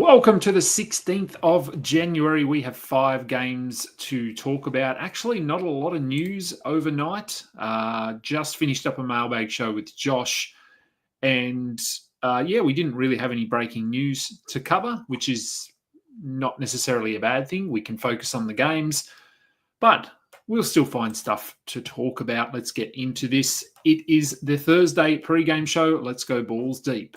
Welcome to the 16th of January. We have 5 games to talk about. Actually, not a lot of news overnight. Just finished up a mailbag show with Josh. And we didn't really have any breaking news to cover, which is not necessarily a bad thing. We can focus on the games, but we'll still find stuff to talk about. Let's get into this. It is the Thursday pre-game show. Let's go balls deep.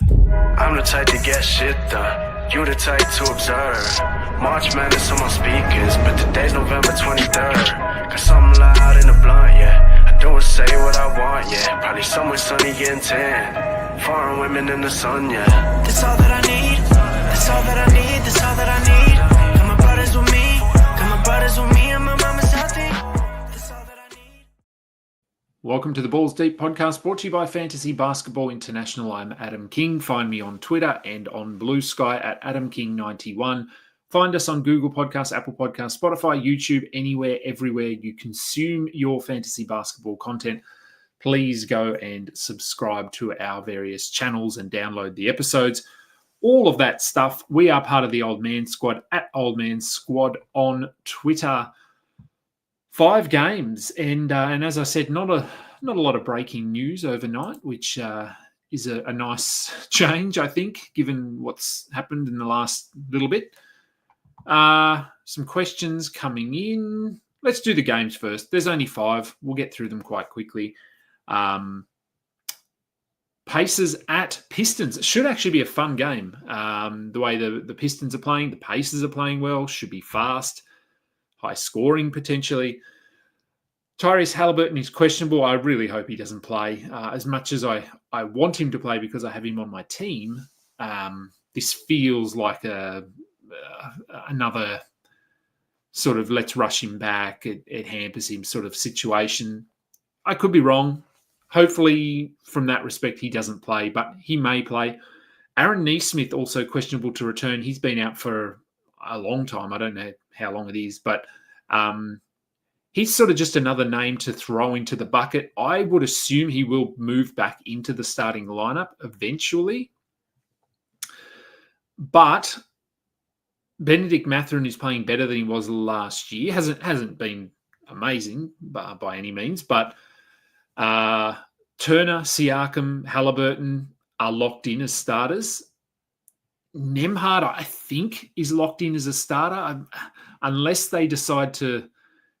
I'm the type to get shit done. You the type to observe. March Madness on my speakers, but today's November 23rd. Got something loud in the blunt, yeah. I don't say what I want, yeah. Probably somewhere sunny getting tan. Foreign women in the sun, yeah. That's all that I need. That's all that I need. That's all that I need. Got my brothers with me. Got my brothers with me, and my mama's healthy. That's all that I need. Welcome to the Balls Deep podcast, brought to you by Fantasy Basketball International. I'm Adam King. Find me on Twitter and on Blue Sky at AdamKing91. Find us on Google Podcasts, Apple Podcasts, Spotify, YouTube, anywhere, everywhere you consume your fantasy basketball content. Please go and subscribe to our various channels and download the episodes. All of that stuff. We are part of the Old Man Squad at Old Man Squad on Twitter. 5 games, and as I said, not a lot of breaking news overnight, which is a nice change, I think, given what's happened in the last little bit. Some questions coming in. Let's do the games first. There's only 5. We'll get through them quite quickly. Pacers at Pistons. It should actually be a fun game. The way the Pistons are playing, the Pacers are playing well, should be fast. High scoring potentially. Tyrese Halliburton is questionable. I really hope he doesn't play. As much as I want him to play because I have him on my team, this feels like another sort of let's rush him back, it hampers him sort of situation. I could be wrong. Hopefully, from that respect, he doesn't play, but he may play. Aaron Nesmith also questionable to return. He's been out for a long time. I don't know how long it is, but he's sort of just another name to throw into the bucket. I would assume he will move back into the starting lineup eventually. But Benedict Mathurin is playing better than he was last year. Hasn't been amazing by any means, but Turner, Siakam, Halliburton are locked in as starters. Nembhard, I think, is locked in as a starter unless they decide to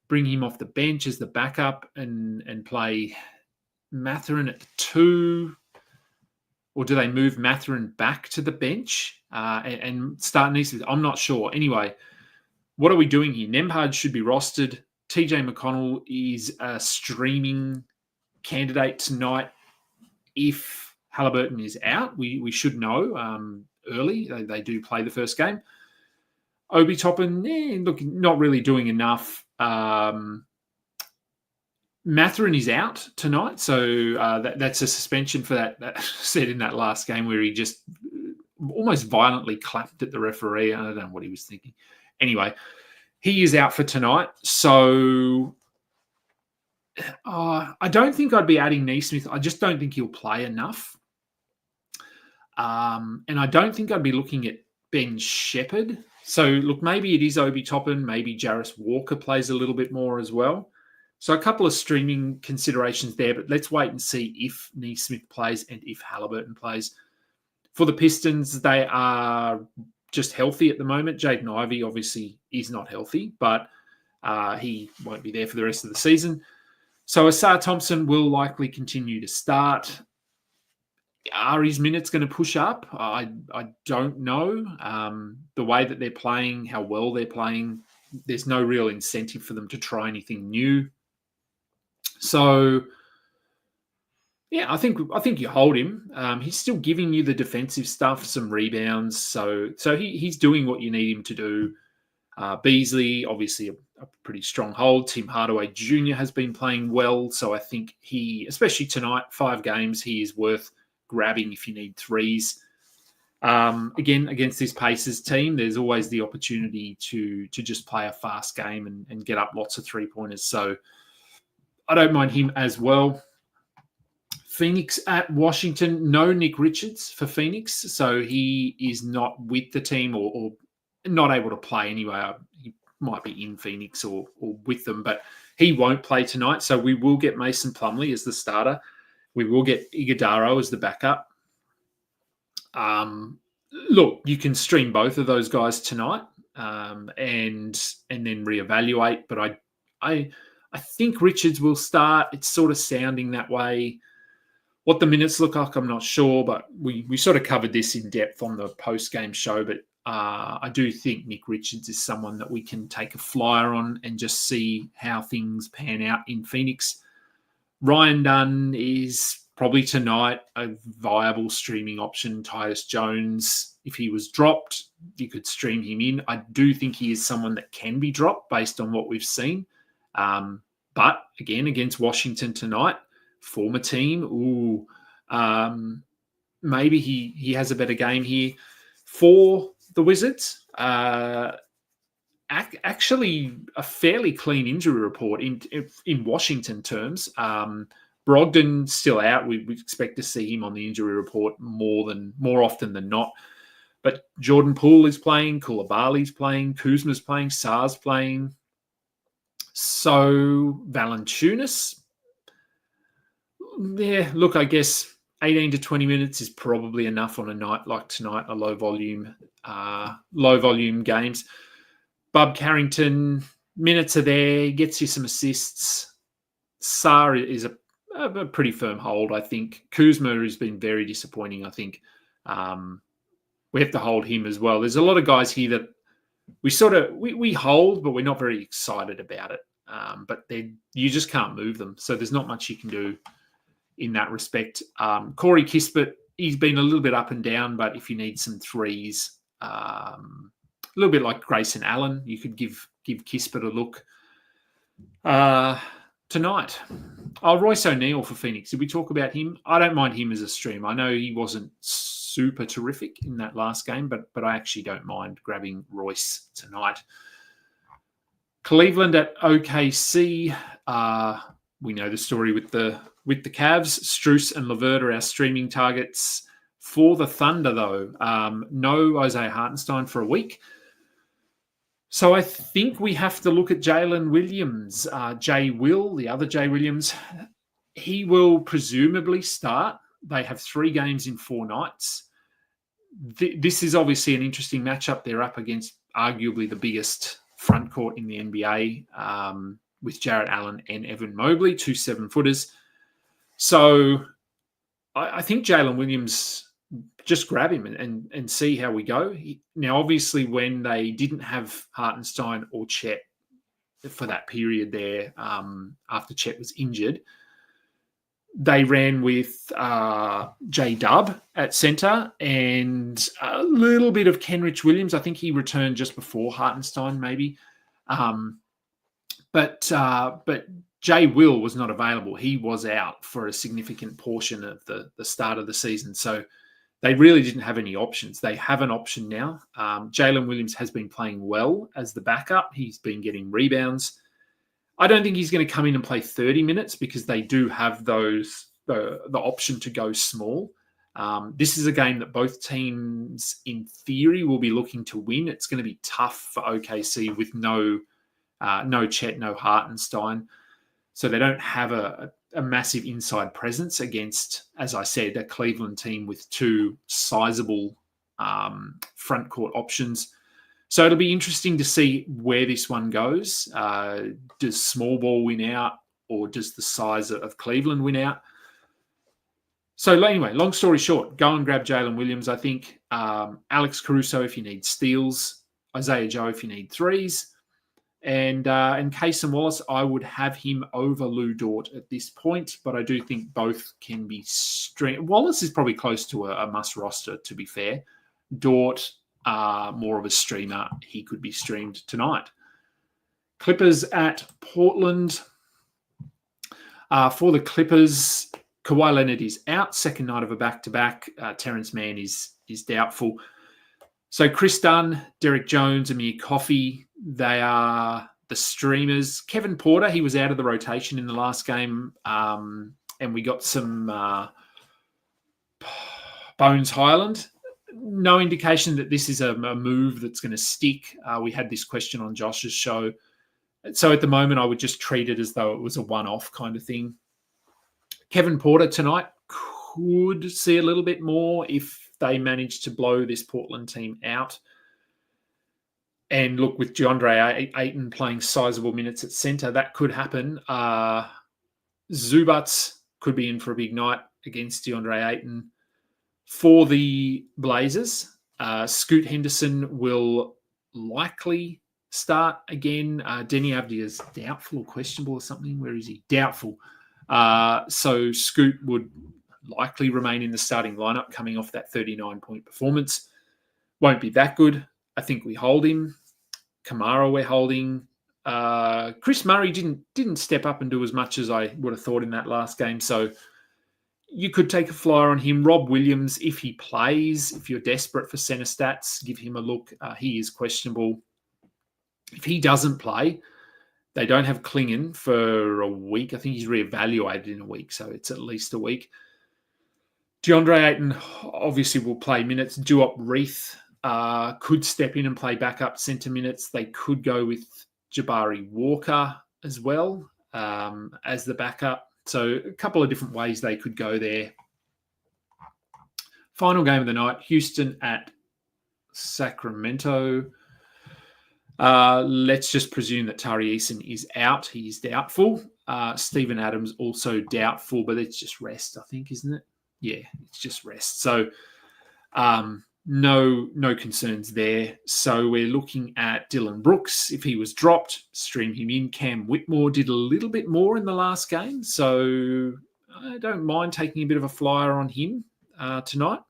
bring him off the bench as the backup and play Mathurin at 2, or do they move Mathurin back to the bench and start Nesmith? I'm not sure. Anyway, what are we doing here? Nembhard should be rostered. TJ McConnell is a streaming candidate tonight if Halliburton is out. We should know early. They do play the first game. Obi Toppin, look, not really doing enough. Mathurin is out tonight, so that's a suspension for that said in that last game where he just almost violently clapped at the referee. I don't know what he was thinking. Anyway, he is out for tonight, so I don't think I'd be adding Nesmith. I just don't think he'll play enough. And I don't think I'd be looking at Ben Shepherd. So, look, maybe it is Obi Toppin. Maybe Jarris Walker plays a little bit more as well. So a couple of streaming considerations there, but let's wait and see if Nesmith plays and if Halliburton plays. For the Pistons, they are just healthy at the moment. Jaden Ivey obviously is not healthy, but he won't be there for the rest of the season. So Asar Thompson will likely continue to start. Are his minutes going to push up? I don't know. The way that they're playing, how well they're playing, there's no real incentive for them to try anything new. So, yeah, I think you hold him. He's still giving you the defensive stuff, some rebounds. So he's doing what you need him to do. Beasley, obviously a pretty strong hold. Tim Hardaway Jr. has been playing well. So I think he, especially tonight, 5 games, he is worth grabbing if you need threes. Again, against this Pacers team, there's always the opportunity to just play a fast game and get up lots of 3-pointers. So I don't mind him as well. Phoenix at Washington. No Nick Richards for Phoenix, so he is not with the team or not able to play anyway. He might be in Phoenix or with them, but he won't play tonight. So we will get Mason Plumlee as the starter. We will get Iguodaro as the backup. Look, you can stream both of those guys tonight and then reevaluate. But I think Richards will start. It's sort of sounding that way. What the minutes look like, I'm not sure, but we sort of covered this in depth on the post-game show. But I do think Nick Richards is someone that we can take a flyer on and just see how things pan out in Phoenix. Ryan Dunn is probably tonight a viable streaming option. Tyus Jones, if he was dropped, you could stream him in. I do think he is someone that can be dropped based on what we've seen. But again, against Washington tonight, former team, maybe he has a better game here. For the Wizards, actually a fairly clean injury report in Washington terms. Brogdon's still out. We expect to see him on the injury report more often than not. But Jordan Poole is playing, Koulibaly's playing, Kuzma's playing, Sar's playing. So Valanciunas, yeah, look, I guess 18 to 20 minutes is probably enough on a night like tonight, a low volume games. Bub Carrington, minutes are there, gets you some assists. Sar is a pretty firm hold, I think. Kuzma has been very disappointing, I think. We have to hold him as well. There's a lot of guys here that we hold, but we're not very excited about it. But you just can't move them. So there's not much you can do in that respect. Corey Kispert, he's been a little bit up and down, but if you need some threes, a little bit like Grayson Allen, you could give Kispert a look. Tonight, Royce O'Neal for Phoenix. Did we talk about him? I don't mind him as a stream. I know he wasn't super terrific in that last game, but I actually don't mind grabbing Royce tonight. Cleveland at OKC. We know the story with the Cavs. Strus and LeVert are our streaming targets. For the Thunder, though, no Isaiah Hartenstein for a week. So I think we have to look at Jalen Williams. The other Jay Williams, he will presumably start. They have 3 games in 4 nights. This is obviously an interesting matchup. They're up against arguably the biggest front court in the NBA with Jarrett Allen and Evan Mobley, 2 7-footers. So I think Jalen Williams, just grab him and see how we go. Now, obviously, when they didn't have Hartenstein or Chet for that period there after Chet was injured, they ran with J-Dub at centre and a little bit of Kenrich Williams. I think he returned just before Hartenstein, maybe. But Jay Will was not available. He was out for a significant portion of the start of the season. So they really didn't have any options. They have an option now. Jalen Williams has been playing well as the backup. He's been getting rebounds. I don't think he's going to come in and play 30 minutes because they do have the option to go small. This is a game that both teams, in theory, will be looking to win. It's going to be tough for OKC with no Chet, no Hartenstein. So they don't have a massive inside presence against, as I said, a Cleveland team with 2 sizable front court options. So it'll be interesting to see where this one goes. Does small ball win out, or does the size of Cleveland win out? So anyway, long story short, go and grab Jalen Williams, I think. Alex Caruso if you need steals. Isaiah Joe if you need threes. And Kaysen Wallace, I would have him over Lou Dort at this point, but I do think both can be streamed. Wallace is probably close to a must roster, to be fair. Dort, more of a streamer. He could be streamed tonight. Clippers at Portland. For the Clippers, Kawhi Leonard is out. Second night of a back-to-back. Terrence Mann is doubtful. So Chris Dunn, Derek Jones, Amir Coffey, they are the streamers. Kevin Porter, he was out of the rotation in the last game, and we got some Bones Highland. No indication that this is a move that's going to stick. We had this question on Josh's show. So at the moment, I would just treat it as though it was a one-off kind of thing. Kevin Porter tonight could see a little bit more if they manage to blow this Portland team out. And look, with DeAndre Ayton playing sizable minutes at centre, that could happen. Zubats could be in for a big night against DeAndre Ayton. For the Blazers, Scoot Henderson will likely start again. Denny Avdia is doubtful or questionable or something. Where is he? Doubtful. So Scoot would likely remain in the starting lineup coming off that 39-point performance. Won't be that good. I think we hold him. Kamara we're holding. Chris Murray didn't step up and do as much as I would have thought in that last game. So you could take a flyer on him. Rob Williams, if he plays, if you're desperate for centre stats, give him a look. He is questionable. If he doesn't play, they don't have Klingon for a week. I think he's reevaluated in a week, so it's at least a week. DeAndre Ayton obviously will play minutes. Duop Reith could step in and play backup centre minutes. They could go with Jabari Walker as well as the backup. So a couple of different ways they could go there. Final game of the night, Houston at Sacramento. Let's just presume that Tari Eason is out. He's doubtful. Steven Adams also doubtful, but it's just rest, I think, isn't it? Yeah, it's just rest. So no concerns there. So we're looking at Dylan Brooks. If he was dropped, stream him in. Cam Whitmore did a little bit more in the last game, so I don't mind taking a bit of a flyer on him tonight.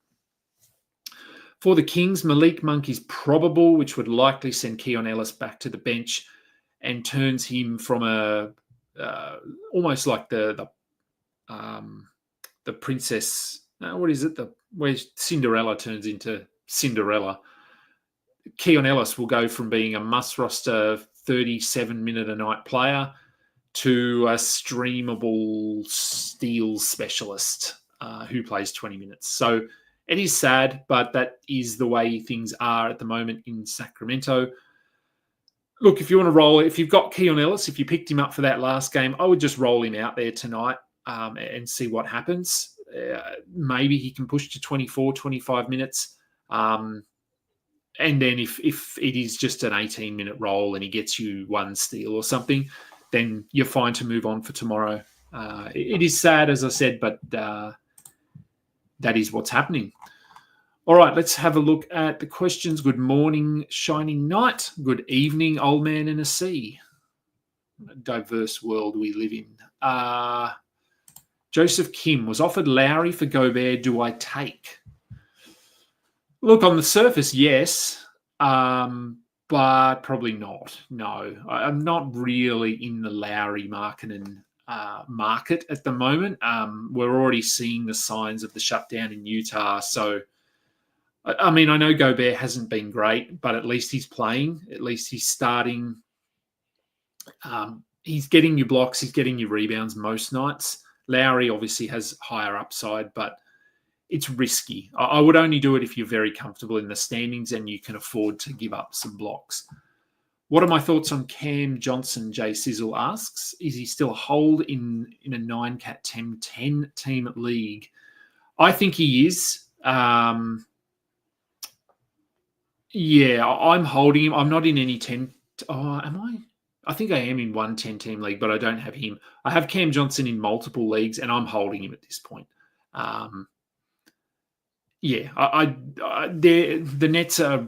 For the Kings, Malik Monk is probable, which would likely send Keon Ellis back to the bench and turns him from a almost like the princess. What is it? Where Cinderella turns into Cinderella. Keon Ellis will go from being a must-roster 37-minute-a-night player to a streamable steals specialist who plays 20 minutes. So it is sad, but that is the way things are at the moment in Sacramento. Look, if you want to roll, if you've got Keon Ellis, if you picked him up for that last game, I would just roll him out there tonight and see what happens. Maybe he can push to 24, 25 minutes. And then if it is just an 18-minute roll and he gets you one steal or something, then you're fine to move on for tomorrow. It is sad, as I said, but that is what's happening. All right, let's have a look at the questions. Good morning, shining night. Good evening, old man in a sea. A diverse world we live in. Joseph Kim was offered Lowry for Gobert. Do I take? Look, on the surface, yes, but probably not. No, I'm not really in the Lowry market at the moment. We're already seeing the signs of the shutdown in Utah. So, I mean, I know Gobert hasn't been great, but at least he's playing. At least he's starting. He's getting you blocks. He's getting you rebounds most nights. Lowry obviously has higher upside, but it's risky. I would only do it if you're very comfortable in the standings and you can afford to give up some blocks. What are my thoughts on Cam Johnson? Jay Sizzle asks. Is he still a hold in a 9-cat 10 team league? I think he is. Yeah, I'm holding him. I'm not in any 10. Oh, am I? I think I am in one 10-team league, but I don't have him. I have Cam Johnson in multiple leagues, and I'm holding him at this point. Yeah, the Nets are,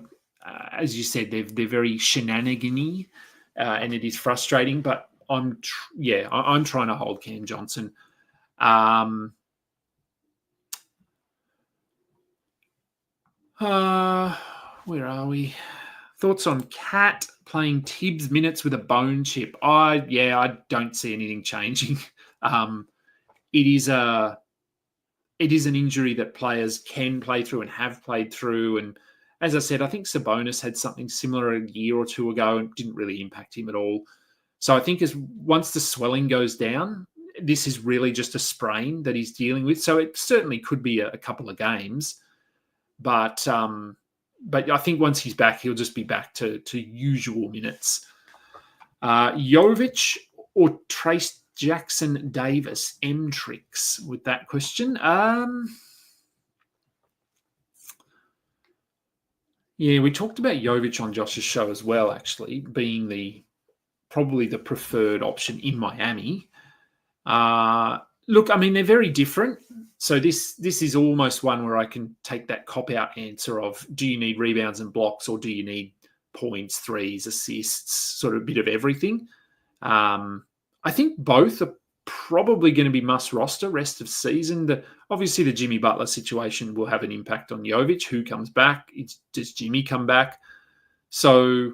as you said, they're very shenanigan-y, and it is frustrating. But I'm trying to hold Cam Johnson. Where are we? Thoughts on Cat playing Tibbs minutes with a bone chip? I don't see anything changing. It is an injury that players can play through and have played through. And as I said, I think Sabonis had something similar a year or two ago and didn't really impact him at all. So I think once the swelling goes down, this is really just a sprain that he's dealing with. So it certainly could be a couple of games. But I think once he's back, he'll just be back to usual minutes. Jovic or Trace Jackson Davis? M-Tricks with that question. Yeah, we talked about Jovic on Josh's show as well, actually, being probably the preferred option in Miami. Look, I mean, they're very different. So this is almost one where I can take that cop-out answer of, do you need rebounds and blocks, or do you need points, threes, assists, sort of a bit of everything? I think both are probably going to be must roster rest of season. Obviously, the Jimmy Butler situation will have an impact on Jovic. Who comes back? Does Jimmy come back? So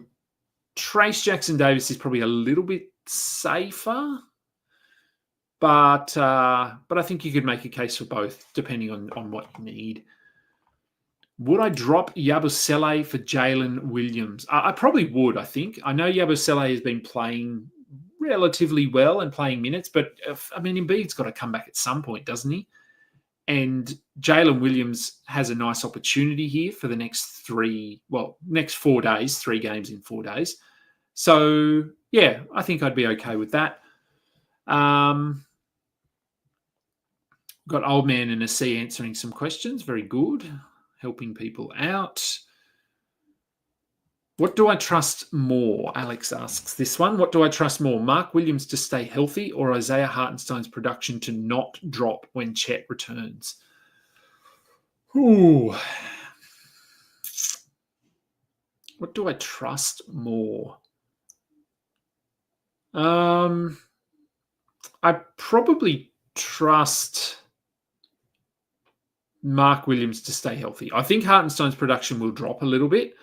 Trace Jackson Davis is probably a little bit safer. But I think you could make a case for both, depending on what you need. Would I drop Yabusele for Jalen Williams? I probably would, I think. I know Yabusele has been playing relatively well and playing minutes, but, Embiid's got to come back at some point, doesn't he? And Jalen Williams has a nice opportunity here for the next 4 days, 3 games in 4 days. So, yeah, I think I'd be okay with that. Got Old Man in a C answering some questions. Very good. Helping people out. What do I trust more? Alex asks this one. What do I trust more? Mark Williams to stay healthy, or Isaiah Hartenstein's production to not drop when Chet returns? Ooh. What do I trust more? I probably trust Mark Williams to stay healthy. I think Hartenstein's production will drop a little bit.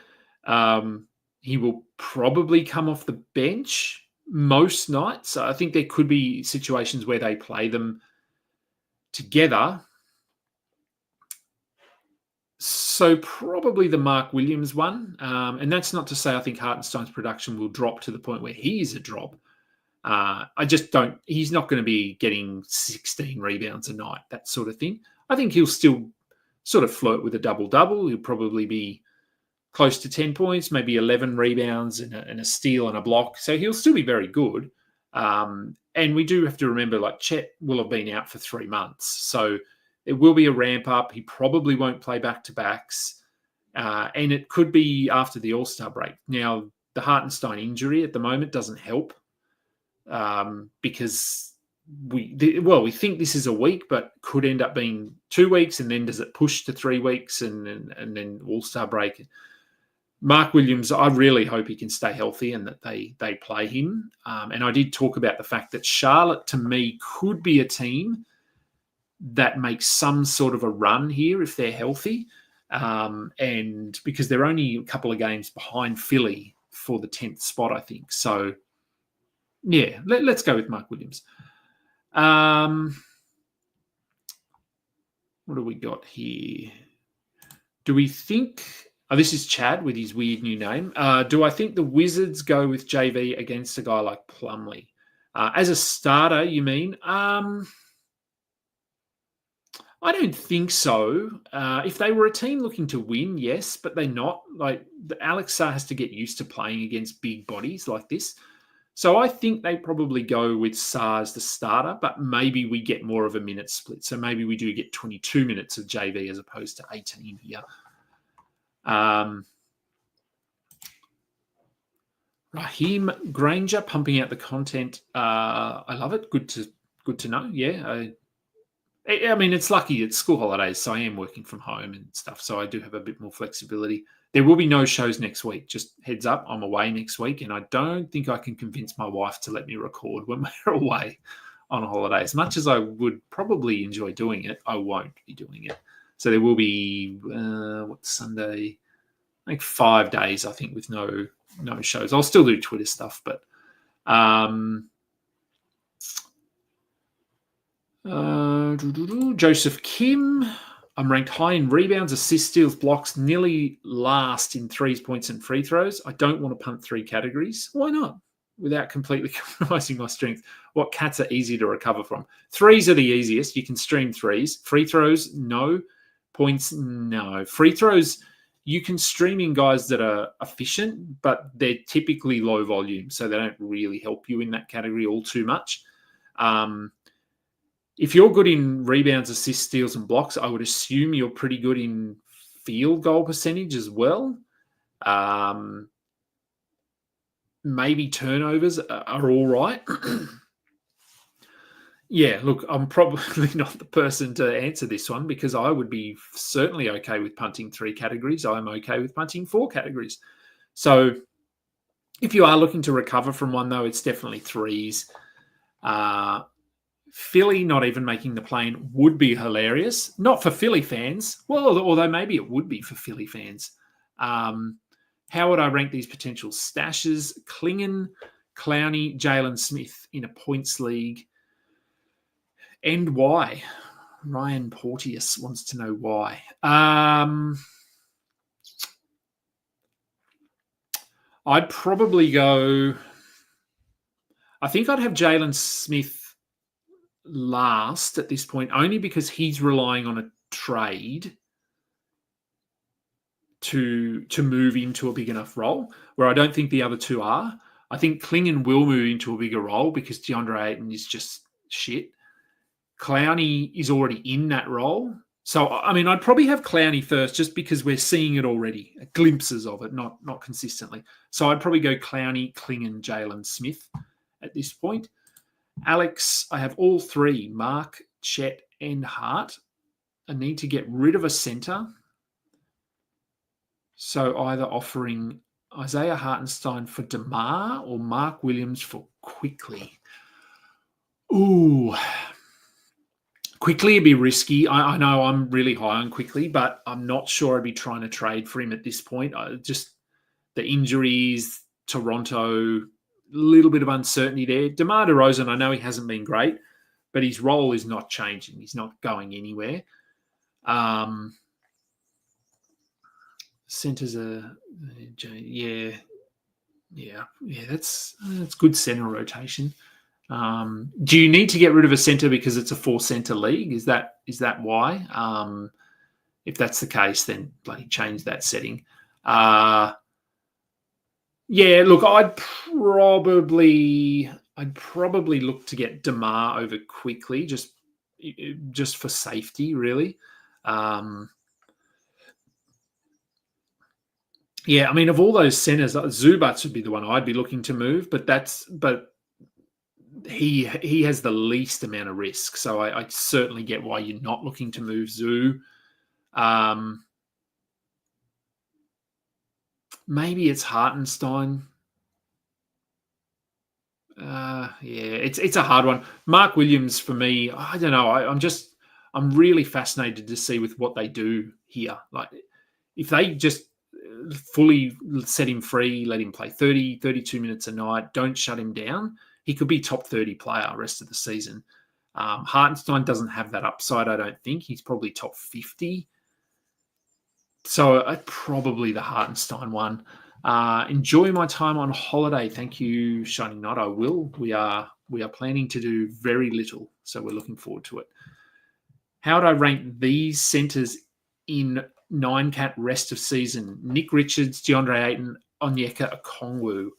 He will probably come off the bench most nights. I think there could be situations where they play them together. So probably the Mark Williams one. And that's not to say I think Hartenstein's production will drop to the point where he is a drop. I just don't. He's not going to be getting 16 rebounds a night, that sort of thing. I think he'll still sort of flirt with a double-double. He'll probably be close to 10 points, maybe 11 rebounds and a steal and a block. So he'll still be very good. And we do have to remember, like, Chet will have been out for 3 months. So it will be a ramp up. He probably won't play back-to-backs. And it could be after the All-Star break. Now, the Hartenstein injury at the moment doesn't help because we think this is a week, but could end up being 2 weeks, and then does it push to 3 weeks and then All-Star break? Mark Williams, I really hope he can stay healthy and that they play him. And I did talk about the fact that Charlotte, to me, could be a team that makes some sort of a run here if they're healthy. And because they're only a couple of games behind Philly for the 10th spot, I think. So, yeah, let's go with Mark Williams. What do we got here? Do we think... Oh, this is Chad with his weird new name. Do I think the Wizards go with JV against a guy like Plumlee? As a starter, you mean? I don't think so. If they were a team looking to win, yes, but they're not. Like, Alex has to get used to playing against big bodies like this. So I think they probably go with Sarr as the starter, but maybe we get more of a minute split. So maybe we do get 22 minutes of JV as opposed to 18 here. Raheem Granger pumping out the content. I love it. Good to know. Yeah. I mean, it's lucky it's school holidays, so I am working from home and stuff. So I do have a bit more flexibility. There will be no shows next week. Just heads up, I'm away next week, and I don't think I can convince my wife to let me record when we're away on a holiday. As much as I would probably enjoy doing it, I won't be doing it. So there will be, what's Sunday? Like 5 days, I think, with no shows. I'll still do Twitter stuff, but Joseph Kim. I'm ranked high in rebounds, assists, steals, blocks, nearly last in threes, points, and free throws. I don't want to punt 3 categories. Why not? without completely compromising my strength, what cats are easy to recover from? Threes are the easiest. You can stream threes. Free throws, no. Points, no. Free throws, you can stream in guys that are efficient, but they're typically low volume, so they don't really help you in that category all too much. If you're good in rebounds, assists, steals, and blocks, I would assume you're pretty good in field goal percentage as well. Maybe turnovers are all right. Yeah, look, I'm probably not the person to answer this one because I would be certainly okay with punting 3 categories. I'm okay with punting 4 categories. So if you are looking to recover from one, though, it's definitely threes. Philly not even making the play-in would be hilarious. Not for Philly fans. Well, although maybe it would be for Philly fans. How would I rank these potential stashes? Klingon, Clowney, Jalen Smith in a points league. And why? Ryan Porteous wants to know why. I'd probably go... I think I'd have Jalen Smith last at this point, only because he's relying on a trade to move into a big enough role, where I don't think the other two are. I think Klingon will move into a bigger role because DeAndre Ayton is just shit. Clowney is already in that role. So, I mean, I'd probably have Clowney first just because we're seeing it already, glimpses of it, not consistently. So I'd probably go Clowney, Klingon, Jalen Smith at this point. Alex, I have all 3, Mark, Chet, and Hart. I need to get rid of a centre. So either offering Isaiah Hartenstein for DeMar or Mark Williams for Quickly. Ooh. Quickly would be risky. I know I'm really high on Quickly, but I'm not sure I'd be trying to trade for him at this point. Just the injuries, Toronto, a little bit of uncertainty there. DeMar DeRozan, I know he hasn't been great, but his role is not changing. He's not going anywhere. Centers are, yeah. That's good center rotation. Do you need to get rid of a center because it's a 4-center league? Is that why? If that's the case, then bloody change that setting. Yeah, look, I'd probably look to get DeMar over Quickly just for safety, really. Yeah, I mean, of all those centers, Zubats would be the one I'd be looking to move, but he has the least amount of risk. So I certainly get why you're not looking to move Zoo. Maybe it's Hartenstein. Yeah, it's a hard one. Mark Williams for me, I don't know. I'm really fascinated to see with what they do here. Like if they just fully set him free, let him play 30, 32 minutes a night, don't shut him down, he could be top 30 player rest of the season. Hartenstein doesn't have that upside, I don't think. He's probably top 50. So probably the Hartenstein one. Enjoy my time on holiday. Thank you, Shining Knight. I will. We are planning to do very little, so we're looking forward to it. How would I rank these centers in 9-cat rest of season? Nick Richards, DeAndre Ayton, Onyeka Okongwu.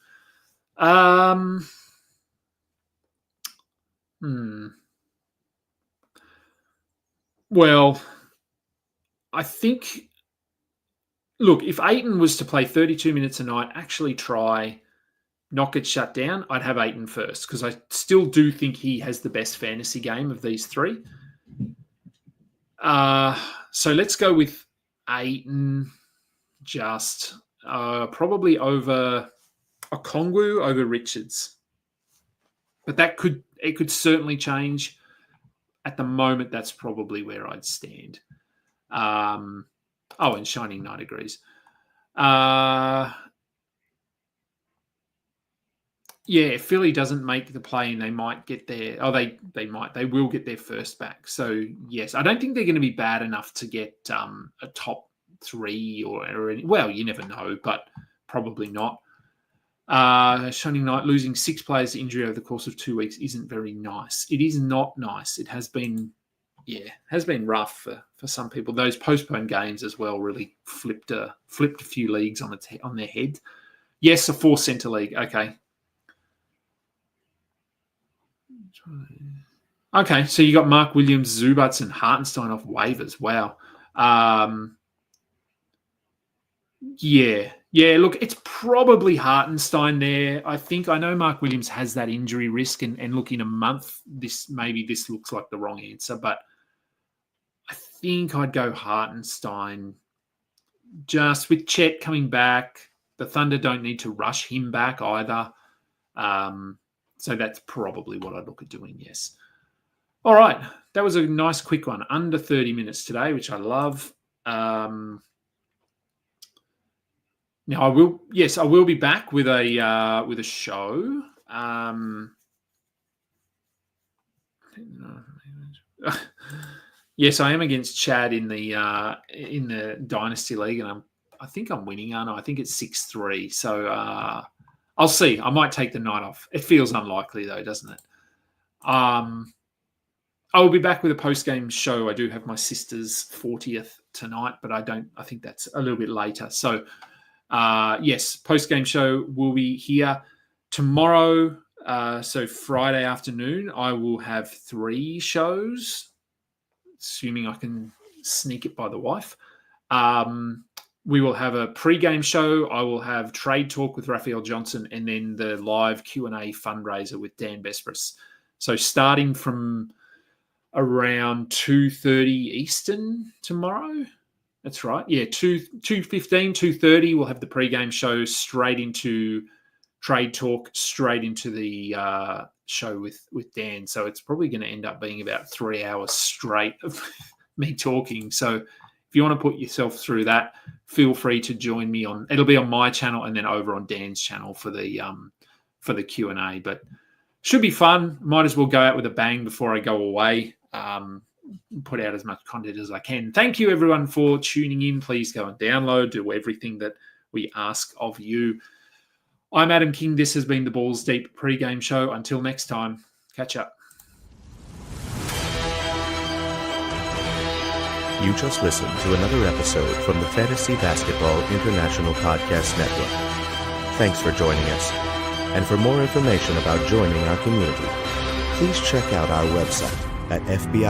Well, I think, look, if Ayton was to play 32 minutes a night, actually try, not get shut down, I'd have Ayton first because I still do think he has the best fantasy game of these 3. So let's go with Ayton just probably over Okongwu over Richards. But it could certainly change. At the moment, that's probably where I'd stand. And Shining Knight agrees. Yeah, if Philly doesn't make the play and they might get their... Oh, they will get their first back. So, yes, I don't think they're going to be bad enough to get a top 3 or any... Well, you never know, but probably not. Shining Knight losing 6 players to injury over the course of 2 weeks isn't very nice. It is not nice. It has been, rough for some people. Those postponed games as well really flipped a few leagues on their head. Yes, a 4-centre league. Okay, so you got Mark Williams, Zubats, and Hartenstein off waivers. Wow. Yeah, look, it's probably Hartenstein there. I know Mark Williams has that injury risk, and look, in a month, this looks like the wrong answer, but I think I'd go Hartenstein. Just with Chet coming back, the Thunder don't need to rush him back either. So that's probably what I'd look at doing, yes. All right, that was a nice quick one. Under 30 minutes today, which I love. Now I will be back with a show. Yes, I am against Chad in the Dynasty League, and I think I'm winning, aren't I? I think it's 6-3. So I'll see. I might take the night off. It feels unlikely though, doesn't it? I will be back with a post-game show. I do have my sister's 40th tonight, but I think that's a little bit later. So yes, post-game show will be here tomorrow. So Friday afternoon, I will have 3 shows, assuming I can sneak it by the wife. We will have a pre-game show. I will have trade talk with Raphael Johnson, and then the live Q&A fundraiser with Dan Besbris. So starting from around 2:30 Eastern tomorrow. That's right. Yeah, 2:15, 2:30, we'll have the pre-game show, straight into trade talk, straight into the show with Dan. So it's probably going to end up being about 3 hours straight of me talking. So if you want to put yourself through that, feel free to join me it'll be on my channel and then over on Dan's channel for the Q&A. But should be fun. Might as well go out with a bang before I go away. Put out as much content as I can. Thank you everyone for tuning in. Please go and download, do everything that we ask of you. I'm Adam King. This has been the Balls Deep pre-game show. Until next time, catch up. You just listened to another episode from the Fantasy Basketball International Podcast Network. Thanks for joining us. And for more information about joining our community, please check out our website at FBI.